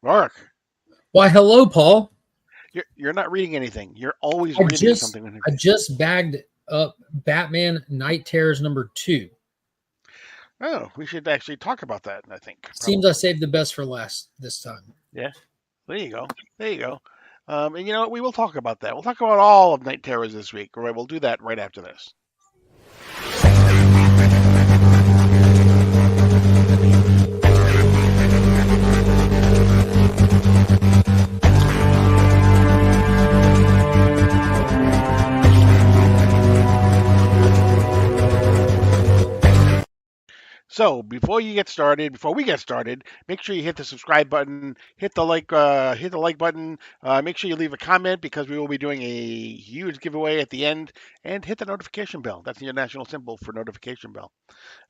Mark, Why, hello, Paul. you're not reading anything. You're always I reading just something. I just bagged up Batman Night Terrors #2. Oh, we should actually talk about that, I think, Seems I probably. saved the best for last this time. Yeah, there you go. There you go. And you know what? We will talk about that. We'll talk about all of Night Terrors this week. Right? We'll do that right after this. So before we get started, make sure you hit the subscribe button, hit the like button. Make sure you leave a comment because we will be doing a huge giveaway at the end, and hit the notification bell. That's the international symbol for notification bell.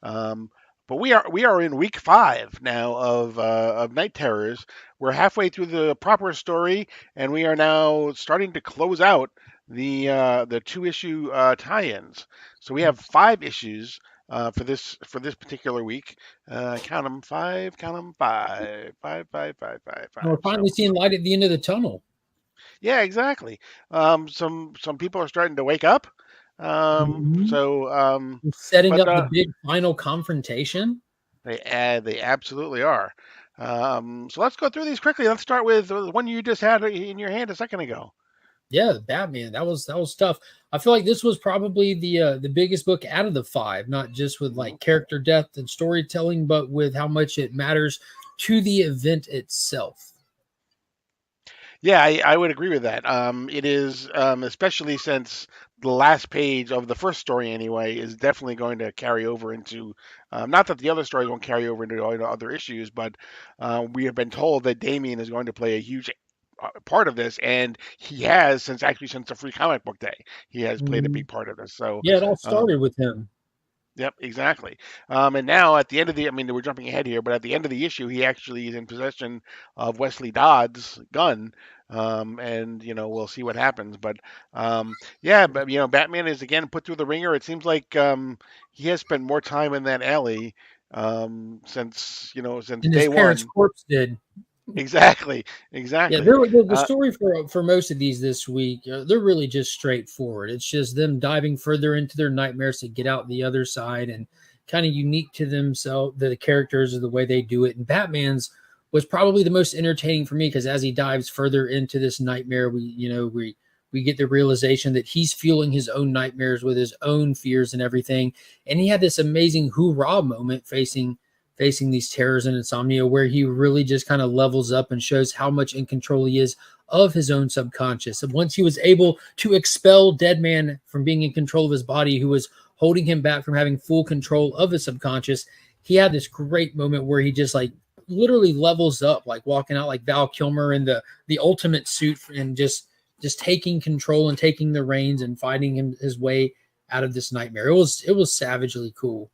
Um, but we are in week 5 now of Night Terrors. We're halfway through the proper story, and we are now starting to close out the 2 issue tie-ins. So we have 5 issues for this particular week. Count them five. Count them five. Five. Five. Five. Five. And we're Five. finally seeing light at the end of the tunnel. Yeah, exactly. Some people are starting to wake up. Mhm. So We're setting but up the big final confrontation. They absolutely are. So let's go through these quickly. Let's start with the one you just had in your hand a second ago. Yeah, Batman. That was tough. I feel like this was probably the biggest book out of the 5, not just with Mhm. like character depth and storytelling, but with how much it matters to the event itself. Yeah, I would agree with that. It is, especially since the last page of the first story, anyway, is definitely going to carry over into, not that the other stories won't carry over into other issues, but we have been told that Damien is going to play a huge part of this, and he has since the Free Comic Book Day. He has played a Mhm. big part of this. So, Yeah, it all um, started with him. yep, exactly. And now at the end of I mean, we're jumping ahead here, but at the end of the issue, he actually is in possession of Wesley Dodd's gun. And we'll see what happens. But yeah, but Batman is again put through the ringer. It seems like he has spent more time in that alley since And his day parents' one. corpse did. Exactly, Yeah, exactly. the Uh, story for most of these this week, they're really just straightforward. It's just them diving further into their nightmares to get out the other side, and kind of unique to themselves, the characters, or the way they do it. And Batman's was probably the most entertaining for me because as he dives further into this nightmare, we get the realization that he's fueling his own nightmares with his own fears and everything. And he had this amazing hoorah moment facing these terrors and insomnia where he really just kind of levels up and shows how much in control he is of his own subconscious. And once he was able to expel Deadman from being in control of his body, who was holding him back from having full control of his subconscious, he had this great moment where he just like literally levels up, like walking out like Val Kilmer in the ultimate suit, and just taking control and taking the reins and fighting his way out of this nightmare. It was savagely cool.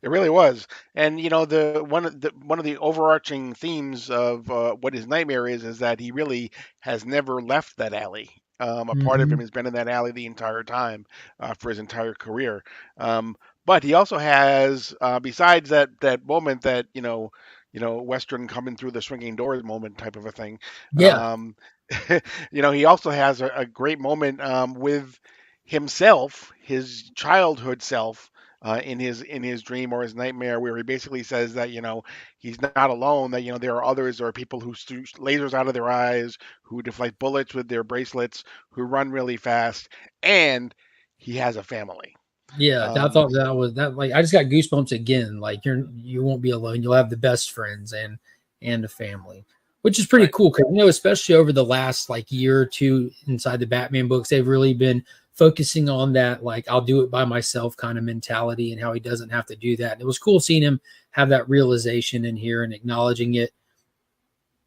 It really was, and the one of the overarching themes of what his nightmare is that he really has never left that alley. A part of him Mhm. has been in that alley the entire time for his entire career. But he also has, besides that moment that Western coming through the swinging doors moment type of a thing. Yeah. Um, he also has a great moment with himself, his childhood self, in his dream or his nightmare, where he basically says that he's not alone. That there are others, or people who shoot lasers out of their eyes, who deflect bullets with their bracelets, who run really fast, and he has a family. Yeah, I Um, thought that was that like I just got goosebumps again. Like you won't be alone. You'll have the best friends and a family, which is pretty right. cool because especially over the last like year or two inside the Batman books, they've really been focusing on that like I'll do it by myself kind of mentality and how he doesn't have to do that. And it was cool seeing him have that realization in here and acknowledging it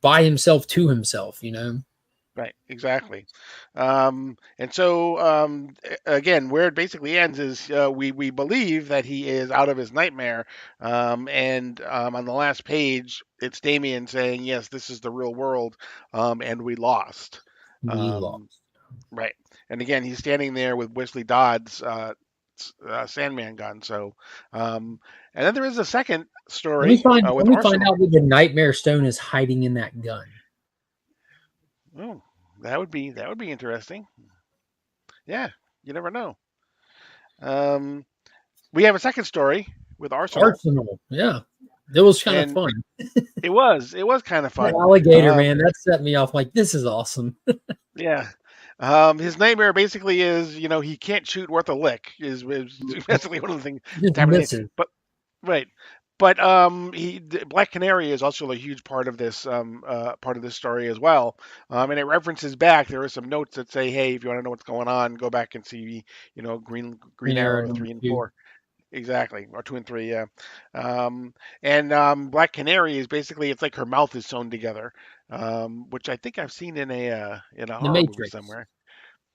by himself to himself. Right, exactly. And so again, where it basically ends is we believe that he is out of his nightmare, and on the last page, it's Damien saying, "Yes, this is the real world, and we lost." We Um, lost. right, and again, he's standing there with Wesley Dodds. Sandman gun. So, and then there is a second Let me story find with let me find Arsenal. out what the Nightmare Stone is hiding in that gun. Oh, that would be interesting. Yeah, you never know. Um, we have a second story with Arsenal, Arsenal. Yeah. It was kind of and fun. it was kind of That fun. alligator, man, Um, that set me off like this is awesome. yeah. His nightmare basically is, you know, he can't shoot worth a lick. Is basically one of the things that's Just happening. misses. But right, but Black Canary is also a huge part of this story as well. And it references back. There are some notes that say, hey, if you want to know what's going on, go back and see, you know, Green Green Arrow Arrow number 3 and two. 4. Exactly, or 2 and 3, yeah. And Black Canary is basically it's like her mouth is sewn together, which I think I've seen in a The horror movie Matrix. somewhere.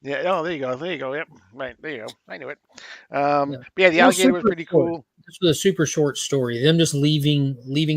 Yeah. Oh, there you go. There you go. Yep. Right. There you go. I knew it. Yeah. But yeah, the It was alligator was super pretty short. cool. This was a super short story. Them just leaving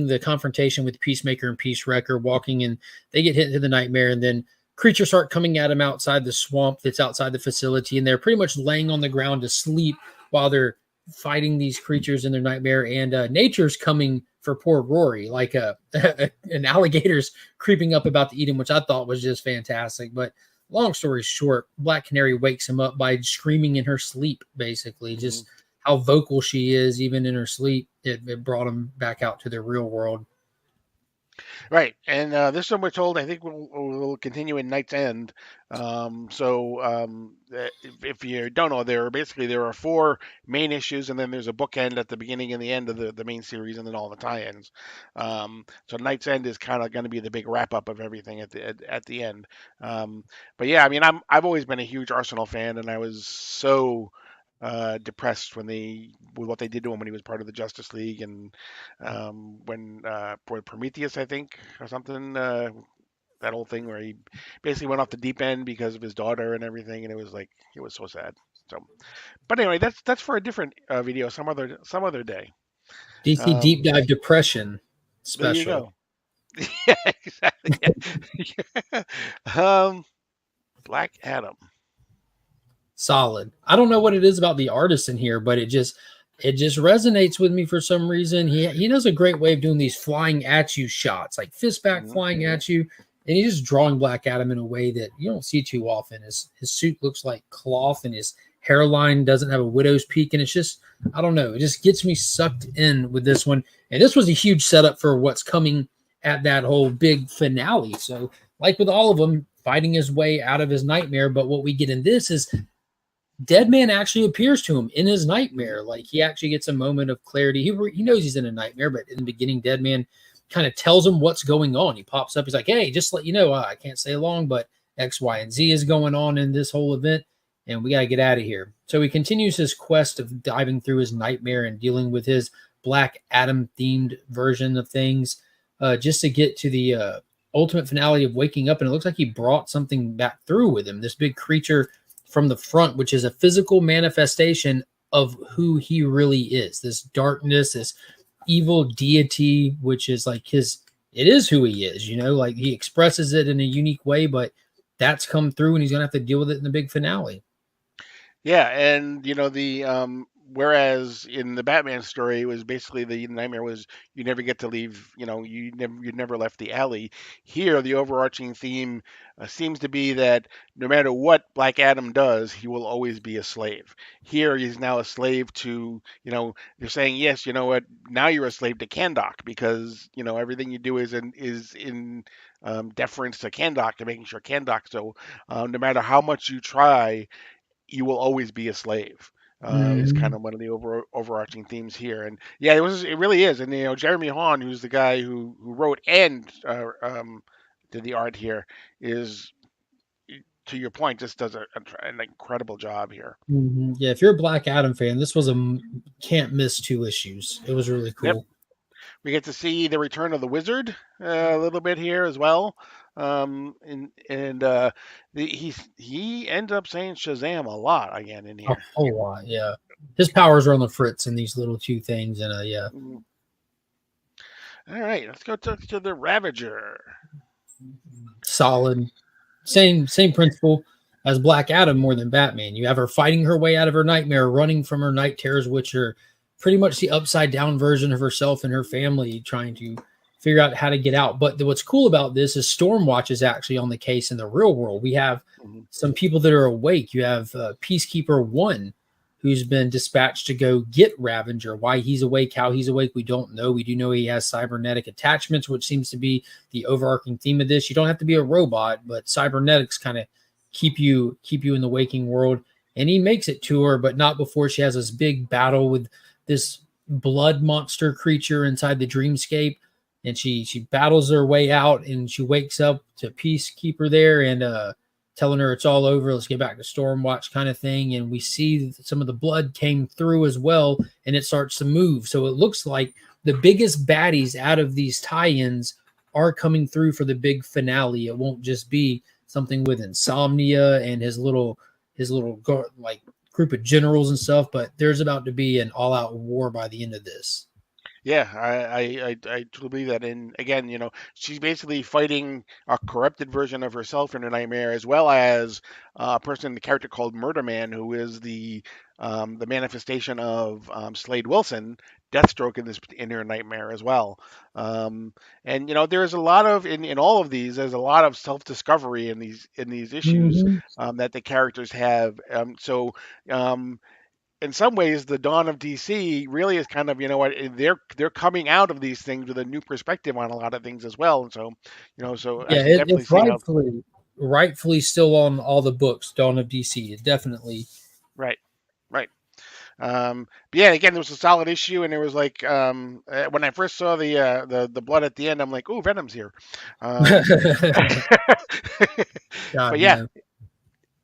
the confrontation with Peacemaker and Peace Wrecker, walking and they get hit into the nightmare, and then creatures start coming at them outside the swamp that's outside the facility, and they're pretty much laying on the ground to sleep while they're fighting these creatures in their nightmare. And nature's coming for poor Rory, like an alligator's creeping up about to eat him, which I thought was just fantastic. But long story short, Black Canary wakes him up by screaming in her sleep, basically. Mhm. Just how vocal she is, even in her sleep, it brought him back out to the real world. Right, and this one we're told I think will continue in Night's End. If you don't know, there are four main issues, and then there's a bookend at the beginning and the end of the main series, and then all the tie-ins. So Night's End is kind of going to be the big wrap up of everything at the end. But yeah, I mean, I've always been a huge Arsenal fan, and I was so depressed with what they did to him when he was part of the Justice League, and when for Prometheus, I think, or something. That whole thing where he basically went off the deep end because of his daughter and everything, and it was so sad. So, but anyway, that's for a different video, some other day. DC Deep Um, Dive Depression there you special. go. Yeah, exactly. Yeah. Black Adam. Solid. I don't know what it is about the artist in here, but it just resonates with me for some reason. He does a great way of doing these flying at you shots, like fist back Mhm. flying at you, and he's just drawing Black Adam in a way that you don't see too often. His suit looks like cloth, and his hairline doesn't have a widow's peak, and it's just I don't know. It just gets me sucked in with this one, and this was a huge setup for what's coming at that whole big finale. So, like with all of them, fighting his way out of his nightmare, but what we get in this is Deadman actually appears to him in his nightmare. Like he actually gets a moment of clarity. He knows he's in a nightmare, but in the beginning, Deadman kind of tells him what's going on. He pops up. He's like, "Hey, just let you know, I can't stay long, but X, Y, and Z is going on in this whole event, and we got to get out of here." So he continues his quest of diving through his nightmare and dealing with his Black Adam themed version of things, just to get to the ultimate finale of waking up. And it looks like he brought something back through with him. This big creature from the front, which is a physical manifestation of who he really is. This darkness, this evil deity, which is like it is who he is, like he expresses it in a unique way, but that's come through and he's going to have to deal with it in the big finale. Yeah, and you know the whereas in the Batman story, it was basically the nightmare was you never get to leave. You know, you never left the alley. Here, the overarching theme seems to be that no matter what Black Adam does, he will always be a slave. Here, he's now a slave to they're saying yes. You know what? Now you're a slave to Kandok because everything you do is in deference to Kandok to making sure Kandok. So no matter how much you try you will always be a slave. Is kind Mhm. of one of the overarching themes here, and yeah, it really is, and Jeremy Hahn, who's the guy who wrote and did the art here, is to your point, just does an incredible job here. Mhm. Yeah, if you're a Black Adam fan, this was can't miss 2 issues. It was really Yep, cool. we get to see the return of the Wizard a little bit here as well, and he ends up saying Shazam a lot again in A here. whole lot, yeah. His powers are on the fritz in these little 2 things, and yeah, Mm. All right, let's go to the Ravager. solid. Same principle. as Black Adam more than Batman. You have her fighting her way out of her nightmare, running from her night terrors, which are pretty much the upside down version of herself and her family trying to figure out how to get out. But what's cool about this is Stormwatch is actually on the case in the real world. We have some people that are awake. You have Peacekeeper 1, who's been dispatched to go get Ravager. Why he's awake, how he's awake, we don't know. We do know he has cybernetic attachments, which seems to be the overarching theme of this. You don't have to be a robot, but cybernetics kind of keep you in the waking world. And he makes it to her, but not before she has this big battle with this blood monster creature inside the dreamscape. And she battles her way out, and she wakes up to Peacekeeper there and telling her it's all over. Let's get back to Stormwatch kind of thing. And we see some of the blood came through as well, and it starts to move. So it looks like the biggest baddies out of these tie-ins are coming through for the big finale. It won't just be something with Insomnia and his little like group of generals and stuff, but there's about to be an all-out war by the end of this. Yeah, I truly believe that. And again, she's basically fighting a corrupted version of herself in her nightmare, as well as a person, the character called Murder Man, who is the manifestation of Slade Wilson, Deathstroke in her nightmare as well. And there's a lot of in all of these, there's a lot of self-discovery in these issues that the characters have. In some ways, the dawn of DC really is kind of, they're coming out of these things with a new perspective on a lot of things as well. And so, I can definitely it's see rightfully still on all the books. Dawn of DC is definitely right. But yeah, again, there was a solid issue, and it was like when I first saw the blood at the end, I'm like, "Ooh, Venom's here." God, But yeah.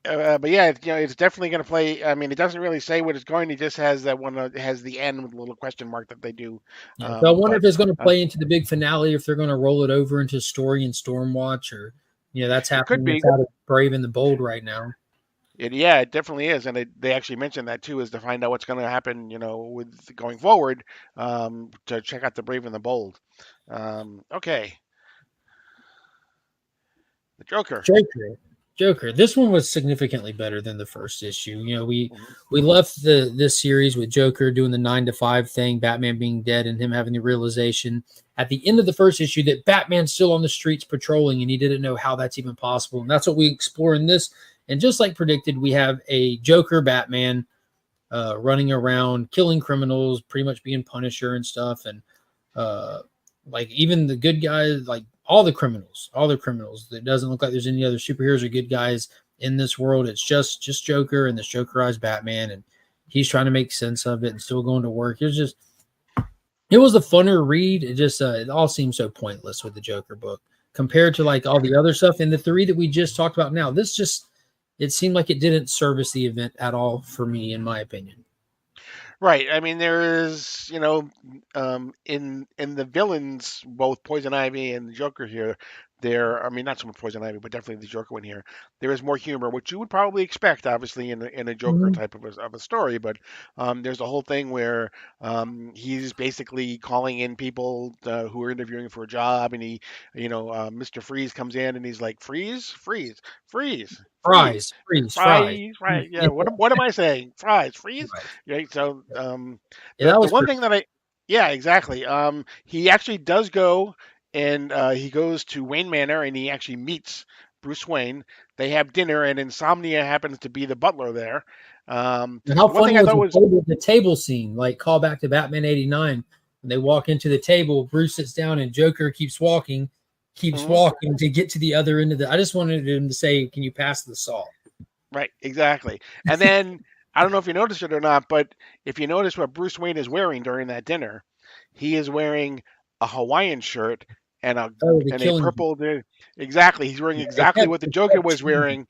It's definitely going to play. I mean, it doesn't really say what it's going. It just has that one. It has the end with a little question mark that they do. So I wonder if it's going to play into the big finale, if they're going to roll it over into story and Stormwatch, or that's happening out of Brave and the Bold right now. It definitely is, and they actually mentioned that too, is to find out what's going to happen, with going forward, to check out the Brave and the Bold. Okay, the Joker. This one was significantly better than the first issue. We left this series with Joker doing the 9 to 5 thing, Batman being dead, and him having the realization at the end of the first issue that Batman's still on the streets patrolling, and he didn't know how that's even possible. And that's what we explore in this. And just like predicted, we have a Joker Batman running around, killing criminals, pretty much being Punisher and stuff. And like even the good guys, like all the criminals. It doesn't look like there's any other superheroes or good guys in this world. It's just Joker and this Jokerized Batman, and he's trying to make sense of it and still going to work. It was a funner read. It just it all seems so pointless with the Joker book compared to like all the other stuff. And the 3 that we just talked about now, it seemed like it didn't service the event at all for me, in my opinion. Right. I mean, there is, in the villains, both Poison Ivy and the Joker here, not so much Poison Ivy, but definitely the Joker one here. There is more humor, which you would probably expect, obviously, in a Joker type of a story. But there's a whole thing where he's basically calling in people who are interviewing for a job, and he, Mr. Freeze comes in, and he's like, freeze. Fries. Yeah. What am I saying? Fries, freeze. Right. So, that was the one thing that exactly. He actually does go, and he goes to Wayne Manor, and he actually meets Bruce Wayne. They have dinner, and Insomnia happens to be the butler there. And how funny was the table scene? Like, call back to Batman 89. When they walk into the table, Bruce sits down, and Joker keeps walking to get to the other end of I just wanted him to say, "Can you pass the salt?" Right, exactly. And then I don't know if you noticed it or not, but if you notice what Bruce Wayne is wearing during that dinner, he is wearing a Hawaiian shirt and a purple. Exactly, he's wearing exactly what the Joker was wearing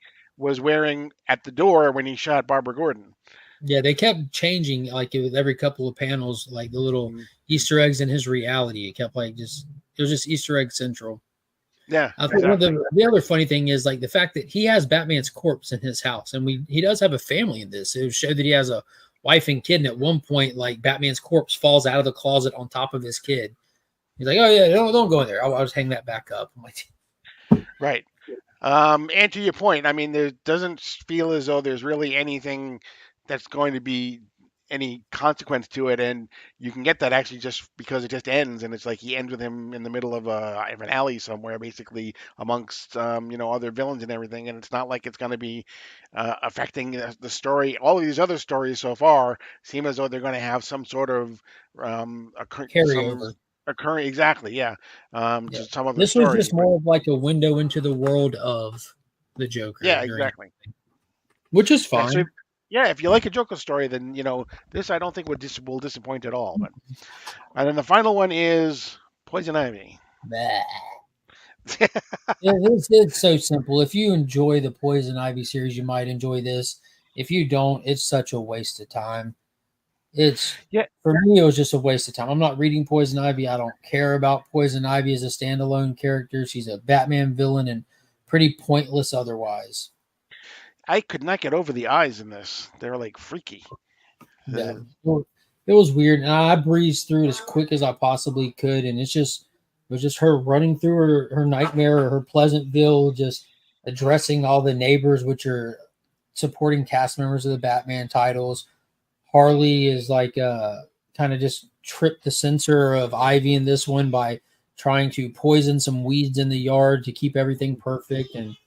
at the door when he shot Barbara Gordon. Yeah, they kept changing like with every couple of panels, like the little Easter eggs in his reality. It kept it was just Easter egg central. Yeah, I think the other funny thing is like the fact that he has Batman's corpse in his house, and he does have a family in this. It showed that he has a wife and kid, and at one point, like Batman's corpse falls out of the closet on top of his kid. He's like, "Oh yeah, don't go in there. I'll just hang that back up." I'm like, right. And to your point, I mean, there doesn't feel as though there's really anything that's going to be any consequence to it, and you can get that actually just because it just ends, and it's like he ends with him in the middle of an alley somewhere, basically amongst other villains and everything, and it's not like it's going to be affecting the story. All of these other stories so far seem as though they're going to have some sort of some Carryover. occurring exactly, yeah, Yeah. just some other This was story, just but more of like a window into the world of the Joker yeah, during, exactly. which is Yeah, so fine. yeah, if you like a Joker story, then this I don't think will disappoint at all. But and then the final one is Poison Ivy. Bah. It's so simple. If you enjoy the Poison Ivy series, you might enjoy this. If you don't, it's such a waste of time. It's Yeah, For me, it was just a waste of time. I'm not reading Poison Ivy. I don't care about Poison Ivy as a standalone character. She's a Batman villain and pretty pointless otherwise. I could not get over the eyes in this. They're like freaky. Yeah, it was weird, and I breezed through it as quick as I possibly could, and it was just her running through her nightmare or her Pleasantville, just addressing all the neighbors, which are supporting cast members of the Batman titles. Harley is like kind of just tripped the censor of Ivy in this one by trying to poison some weeds in the yard to keep everything perfect, and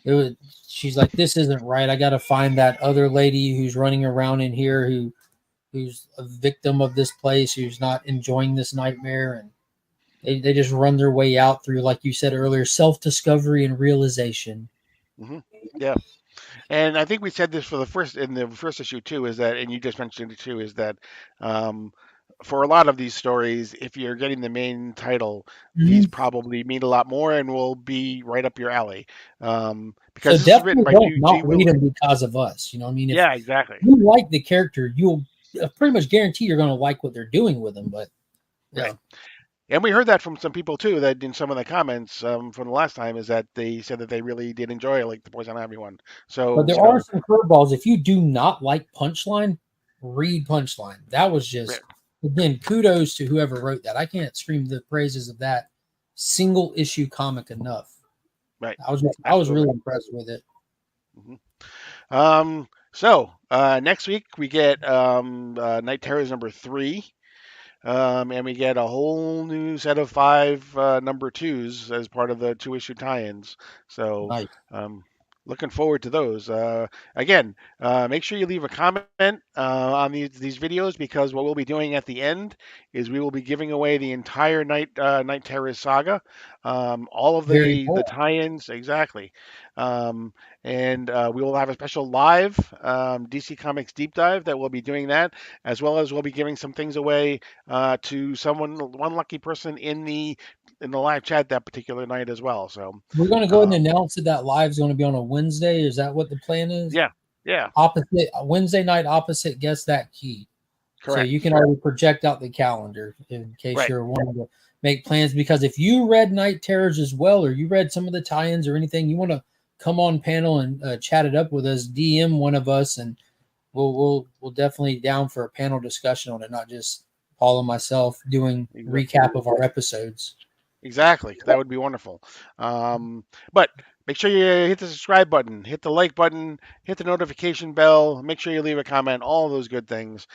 it was she's like, this isn't right. I got to find that other lady who's running around in here who's a victim of this place, who's not enjoying this nightmare, and they just run their way out through, like you said earlier, self-discovery and realization. Hmm. Yeah, and I think we said this for the first issue too. Is that, and you just mentioned it too, is that um, for a lot of these stories, if you're getting the main title, these Mhm. probably mean a lot more and will be right up your alley. So Because this is written definitely by don't G. not read Willis. them because of us. You know what I mean? If Yeah, exactly. you like the character, you'll pretty much guarantee you're going to like what they're doing with them. But yeah, Right. And we heard that from some people too. That in some of the comments from the last time is that they said that they really did enjoy like the Poison Ivy one. but So there are some curveballs. If you do not like Punchline, read Punchline. That was yeah, just, again, kudos to whoever wrote that. I can't scream the praises of that single issue comic enough. right, I was really absolutely. impressed with it. Hmm. So next week we get Night Terrors number 3. And we get a whole new set of 5 number 2s as part of the 2 issue tie-ins. So Nice. um, looking forward to those. Again, make sure you leave a comment on these videos because what we'll be doing at the end is we will be giving away the entire Night Terrors saga, all of Very the cool. tie-ins exactly. Um, and we will have a special live DC Comics deep dive that we'll be doing that, as well as we'll be giving some things away to one lucky person in the live chat that particular night as well. So, We're going to go ahead and um, announce that live is going to be on a Wednesday. Is that what the plan is? yeah, yeah, Opposite Wednesday night, opposite Guess That Key. So you correct, can already project out the calendar in case right. you're wanting to make plans. Because if you read Night Terrors as well, or you read some of the tie-ins or anything, you want to come on panel and chat it up with us, DM one of us, and we'll definitely down for a panel discussion on it, not just Paul and myself doing recap of our episodes. Exactly. That would be wonderful. But make sure you hit the subscribe button, hit the like button, hit the notification bell. Make sure you leave a comment, all those good things,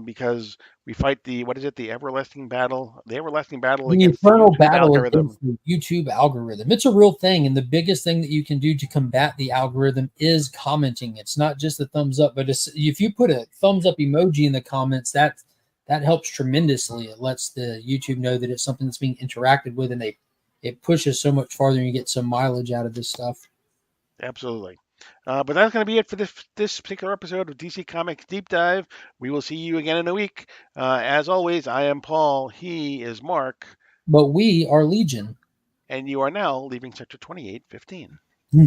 because we fight what is it, the everlasting battle The against the eternal YouTube battle against algorithm. the YouTube algorithm. It's a real thing. And the biggest thing that you can do to combat the algorithm is commenting. It's not just the thumbs up, but if you put a thumbs up emoji in the comments, that helps tremendously. It lets the YouTube know that it's something that's being interacted with, and it pushes so much farther and you get some mileage out of this stuff. Absolutely. But that's going to be it for this particular episode of DC Comics Deep Dive. We will see you again in a week. As always, I am Paul. He is Mark. But we are Legion. And you are now leaving Sector 2815.